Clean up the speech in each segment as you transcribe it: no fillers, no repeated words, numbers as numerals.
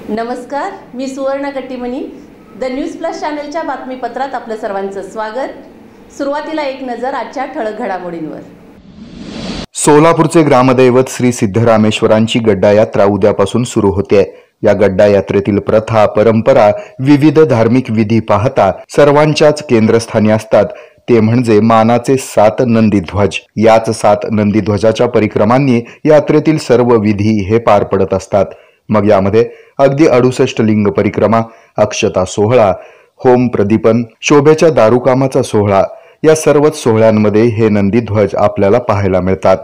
नमस्कार, मी सुवर्ण Kattimani. The news plus चॅनलच्या बातमीपत्रात आपलं सर्वांचं स्वागत. सुरुवातीला एक नजर आजच्या ठळक घडामोडींवर. सोलापूरचे ग्रामदैवत श्री सिद्धरामेश्वरांची गड्डा यात्रा उद्यापासून सुरू होते. या गड्डा यात्रेतील प्रथा, परंपरा, विविध धार्मिक विधी पाहता सर्वांच्याच केंद्रस्थानी असतात ते म्हणजे मानाचे 7 नंदीध्वज. याच 7 नंदीध्वजाच्या परिक्रमांनी यात्रेतील सर्व विधी हे पार पडत असतात. मग यामध्ये अगदी 68 लिंग परिक्रमा, अक्षता सोहळा, होम प्रदीपन, शोभेच्या दारुकामाचा सोहळा या सर्वच सोहळ्यांमध्ये हे नंदीध्वज आपल्याला पाहायला मिळतात.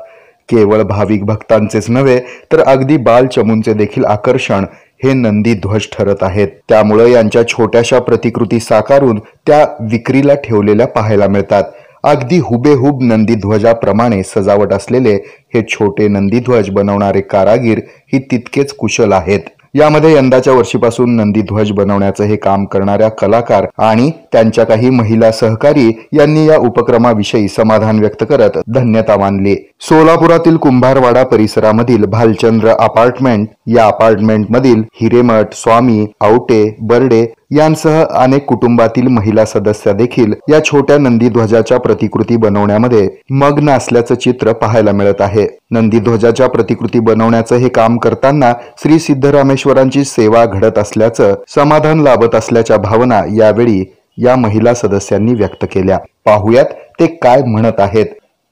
केवळ भाविक भक्तांचेच नव्हे तर अगदी बालचमूंचे देखील आकर्षण हे नंदीध्वज ठरत आहेत. त्यामुळे यांच्या छोट्याशा प्रतिकृती साकारून त्या विक्रीला ठेवलेल्या पाहायला मिळतात. अगदी हुबेहूब नंदीध्वजाप्रमाणे सजावट असलेले हे छोटे नंदीध्वज बनवणारे कारागीर ही तितकेच कुशल आहेत. यामध्ये यंदाच्या वर्षीपासून नंदीध्वज बनवण्याचं हे काम करणाऱ्या कलाकार आणि त्यांच्या काही महिला सहकारी यांनी या उपक्रमाविषयी समाधान व्यक्त करत धन्यता मानली. सोलापुरातील कुंभारवाडा परिसरामधील भालचंद्र अपार्टमेंट या अपार्टमेंटमधील हिरेमठ, स्वामी, आवटे, बर्डे यांसह अनेक कुटुंबातील महिला सदस्य देखील या छोट्या नंदीध्वजाच्या प्रतिकृती बनवण्यामध्ये मग्न असल्याचं चित्र पाहायला मिळत आहे. नंदीध्वजाच्या प्रतिकृती बनवण्याचं हे काम करताना श्री सिद्धरामेश्वरांची सेवा घडत असल्याचं, समाधान लाभत असल्याच्या भावना यावेळी या महिला सदस्यांनी व्यक्त केल्या. पाहुयात ते काय म्हणत आहेत.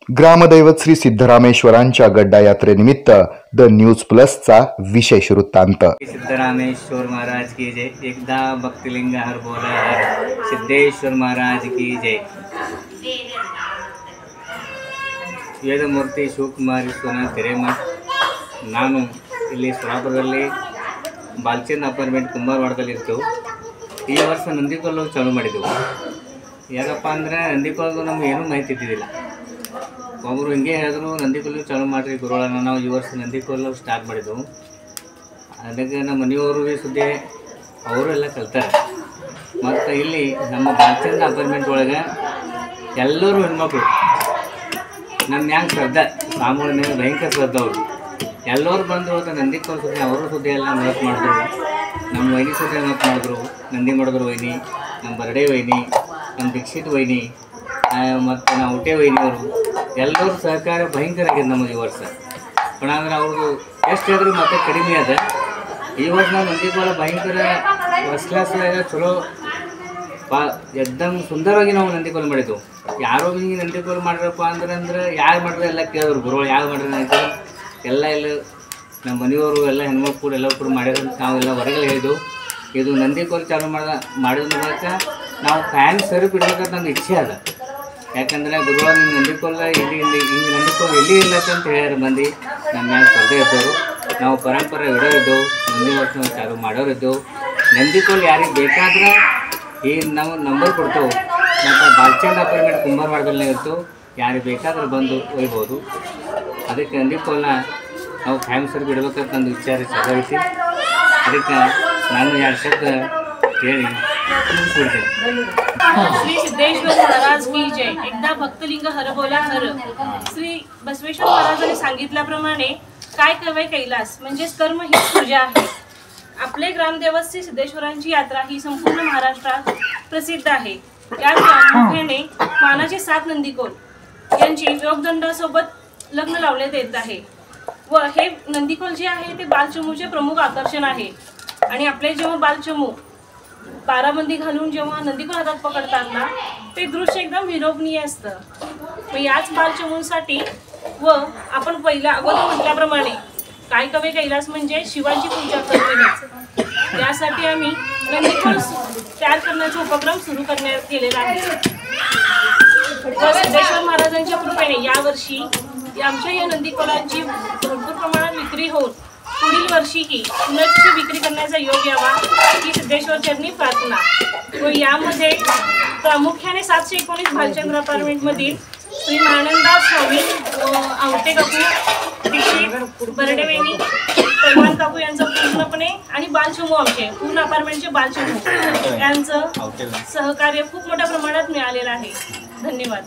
ग्रामदैवत श्री सिद्धरामेश्वरांच्या गड्डा यात्रेनिमित्त द न्यूज प्लसचा विशेष वृत्तांत. सिद्धरामेश्वर महाराज की जय. एकदा भक्तलिंग हर बोला हर. सिद्धेश्वर महाराज की जय. ವೇದಮೂರ್ತಿ ಶಿವಕುಮಾರ್ ಈಶ್ವರನ ಹಿರೇಮಠ್. ನಾನು ಇಲ್ಲಿ ಸೊಲ್ಲಾಪುರದಲ್ಲಿ ಬಾಲ್ಚಂದ್ ಅಪಾರ್ಟ್ಮೆಂಟ್ ಕುಂಬಾರವಾಡದಲ್ಲಿ ಇರ್ತೇವೆ. ಈ ವರ್ಷ ನಂದಿಕೊಲ್ಲು ಚಾಲೂ ಮಾಡಿದ್ದೆವು. ಯಾಕಪ್ಪ ಅಂದರೆ ನಂದಿಕೊಲ್ಲು ನಮ್ಗೆ ಏನೂ ಮಾಹಿತಿ ಇದ್ದಿದ್ದಿಲ್ಲ. ಒಬ್ಬರು ಹಿಂಗೆ ಹೇಳಿದ್ರು ನಂದಿಕೊಲ್ಲು ಚಾಲೂ ಮಾಡಿರಿ ಗುರುಗಳನ್ನ. ನಾವು ಈ ವರ್ಷ ನಂದಿಕೊಲ್ಲು ಸ್ಟಾರ್ಟ್ ಮಾಡಿದ್ದೆವು. ಅದಕ್ಕೆ ನಮ್ಮ ಮನೆಯವರು ಸುದ್ದಿ ಅವರು ಎಲ್ಲ ಕಲ್ತಾರೆ. ಮತ್ತು ಇಲ್ಲಿ ನಮ್ಮ ಬಾಲ್ಚಂದ್ ಅಪಾರ್ಟ್ಮೆಂಟ್ ಒಳಗೆ ಎಲ್ಲರೂ ಹೆಣ್ಮಕ್ಳು ನಮ್ಮ ಮ್ಯಾಂಗ ಶ್ರದ್ಧಾ ಸ್ವಾಮಿಗಳ ಮೇಲೆ ಭಯಂಕರ ಶ್ರದ್ಧಾ. ಅವರು ಎಲ್ಲರೂ ಬಂದು ಹೋದ ನಂದಿಕೊಲ್ಲು ಸುದ್ದಿ ಅವರು ಸುದ್ದಿ ಎಲ್ಲ ನೆನಪು ಮಾಡಿದ್ರು. ನಮ್ಮ ವೈನಿ ಸುದ್ದಿ ನೆನಪು ಮಾಡಿದ್ರು. ನಂದಿ ಮಾಡಿದ್ರು ವೈನಿ, ನಮ್ಮ ಬರ್ಡೇ ವೈನಿ, ನಮ್ಮ ದೀಕ್ಷಿತ್ ವೈನಿ ಮತ್ತು ನಾವು ಊಟೆ ವೈನಿಯವರು ಎಲ್ಲರೂ ಸಹಕಾರ ಭಯಂಕರ ಆಗಿದೆ ನಮಗೆ ಈ ವರ್ಷ. ಅಂದ್ರೆ ಅವ್ರದ್ದು ಎಷ್ಟು ಹೇಳಿದ್ರು ಮತ್ತೆ ಕಡಿಮೆ ಅದ. ಈ ವರ್ಷ ನಾವು ನಂದಿಕೊಲ್ಲ ಭಯಂಕರ ಫಸ್ಟ್ ಕ್ಲಾಸ್ ಚಲೋ ಎಕ್ದಮ್ ಸುಂದರವಾಗಿ ನಾವು ನಂದಿಕೊಲ್ ಮಾಡಿದ್ದೆವು. ಯಾರೋ ಹಿಂಗೆ ನಂದಿಕೊಲ್ ಮಾಡ್ರಪ್ಪ ಅಂದ್ರೆ ಯಾರು ಮಾಡಿದ್ರೆ ಎಲ್ಲ ಕೇಳಿದ್ರು ಗುರುಗಳು ಯಾರು ಮಾಡ್ರಿ ನಂದಿಕೊಲ್ ಎಲ್ಲ ನಮ್ಮ ಮನೆಯವರು ಎಲ್ಲ ಹೆಣ್ಮಕ್ಳು ಎಲ್ಲ ಕೂಡ ಮಾಡಿದ್ರೆ ನಾವೆಲ್ಲ ಹೊರಗಡೆ ಹೇಳಿದೆವು. ಇದು ನಂದಿಕೊಲ್ ಚಾಲು ಮಾಡಿದ ಮೂಲಕ ನಾವು ಫ್ಯಾನ್ ಸರಿಪ್ ಇಡ್ಬೇಕಂತ ನನ್ನ ಇಚ್ಛೆ ಅದ. ಯಾಕಂದರೆ ಗುರುಗಳು ನಿಮ್ಮ ನಂದಿಕೊಲ್ಲ ಇಲ್ಲಿ ಹಿಂಗೆ ನಂದಿಕೊಲ್ ಎಲ್ಲಿ ಇರ್ಲಕ್ಕಂತ ಹೇಳ್ಯಾರ ಮಂದಿ. ನಮ್ಮ ಮ್ಯಾಲೆ ಸ್ಪರ್ಧೆ ಇದ್ದವರು ನಾವು ಪರಂಪರೆ ಇಡೋರಿದ್ದೆವು. ಮುಂದಿನ ವರ್ಷ ನಾವು ಚಾಲು ಮಾಡೋರಿದ್ದೆವು. ನಂದಿಕೊಲ್ ಯಾರಿಗೆ ಬೇಕಾದ್ರೆ ಈ ನಾವು ನಂಬರ್ ಕೊಡ್ತೇವೆ. ಮತ್ತು ಬಾಲ್ಚಂದ್ ಅಪಾರ್ಟ್ಮೆಂಟ್ ಕುಂಬಾರವಾಡದಲ್ಲಿ ಇತ್ತು. ಯಾರಿಗೆ ಬೇಕಾದ್ರೆ ಬಂದು ಒಯ್ಬೋದು. ಅದಕ್ಕೆ ನಂದಿಕೊಲ್ನ ನಾವು ಫ್ಯಾನ್ ಸರಿಪ್ ಇಡ್ಬೇಕಂತ ನಂದು ವಿಚಾರ ಚಲೈತಿ. ಅದಕ್ಕೆ ನಾನು 2 ಶಬ್ದ ಹೇಳಿ मुझे श्री सिद्धेश्वर महाराज की जय. एकदा भक्तलिंग हर बोला हर. श्री बसवेश्वर महाराजांनी सांगितल्याप्रमाणे काय कवे कैलास म्हणजेच कर्म ही पूजा आहे. आपले ग्रामदेवत श्री सिद्धेश्वरांची यात्रा ही संपूर्ण महाराष्ट्रात प्रसिद्ध आहे. या प्रामुख्याने मानाचे 7 नंदीकोल यांची योगदंडासोबत लग्न लावण्यात येत आहे. व हे नंदीकोल जे आहे ते बालचमूचे प्रमुख आकर्षण आहे. आणि आपले जेव्हा बालचमू बाराबंदी घालून जेव्हा नंदीकोल हातात पकडतात ना, ते दृश्य एकदम विलोभनीय असतं. मग याच बालचमूंसाठी व आपण पहिल्या अगोदर म्हटल्याप्रमाणे काय कवे कैलास म्हणजे शिवाची पूजा करण्याच. यासाठी आम्ही नंदीकोल तयार करण्याचा उपक्रम सुरू करण्यात गेलेला आहे. व सिद्धेश्वर महाराजांच्या कृपेने यावर्षी आमच्या या नंदीकोलांची भरपूर प्रमाणात विक्री होऊन पुढील वर्षीही पुनश्च विक्री करण्याचा योग यावा ही सिद्धेश्वर चरणी प्रार्थना. व यामध्ये प्रामुख्याने 719 भालचंद्र अपार्टमेंटमधील श्री महानंदास स्वामी, आवटे काकू, दीक्षित, बर्डेवेनी, पैलवान काकू यांचं पूर्णपणे आणि बालचमू आमचे पूर्ण अपार्टमेंटचे बालचमू यांचं सहकार्य खूप मोठ्या प्रमाणात मिळालेलं आहे. धन्यवाद.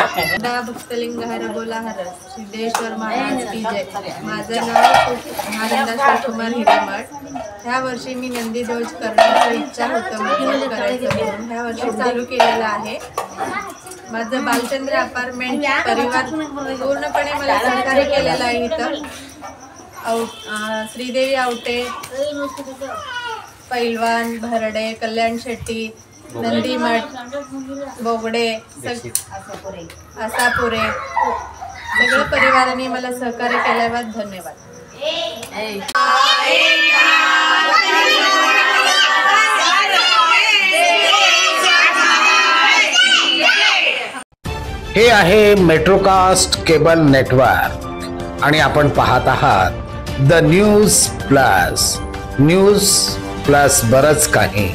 भक्तलिंग हर बोला हर सिद्धेश्वर महाराज की जय. माझं नाव महानंदा शिवकुमार हिरेमठ. ह्या वर्षी मी नंदी ध्वज करण्याची इच्छा होतं म्हणजे करायचं म्हणून ह्या वर्षी चालू केलेलं आहे. माझं बालचंद्र अपार्टमेंट परिवार पूर्णपणे मला सहकार्य केलेलं आहे. इथं श्रीदेवी आवटे, पैलवान भरडे, कल्याण शेट्टी, नंदीमठ, बोगडे, आसापुरे सगळ्या परिवाराने मला सहकार्य केल्याबद्दल धन्यवाद. हे आहे मेट्रोकास्ट केबल नेटवर्क आणि आपण पाहत आहात the news plus. News plus बरंच काही.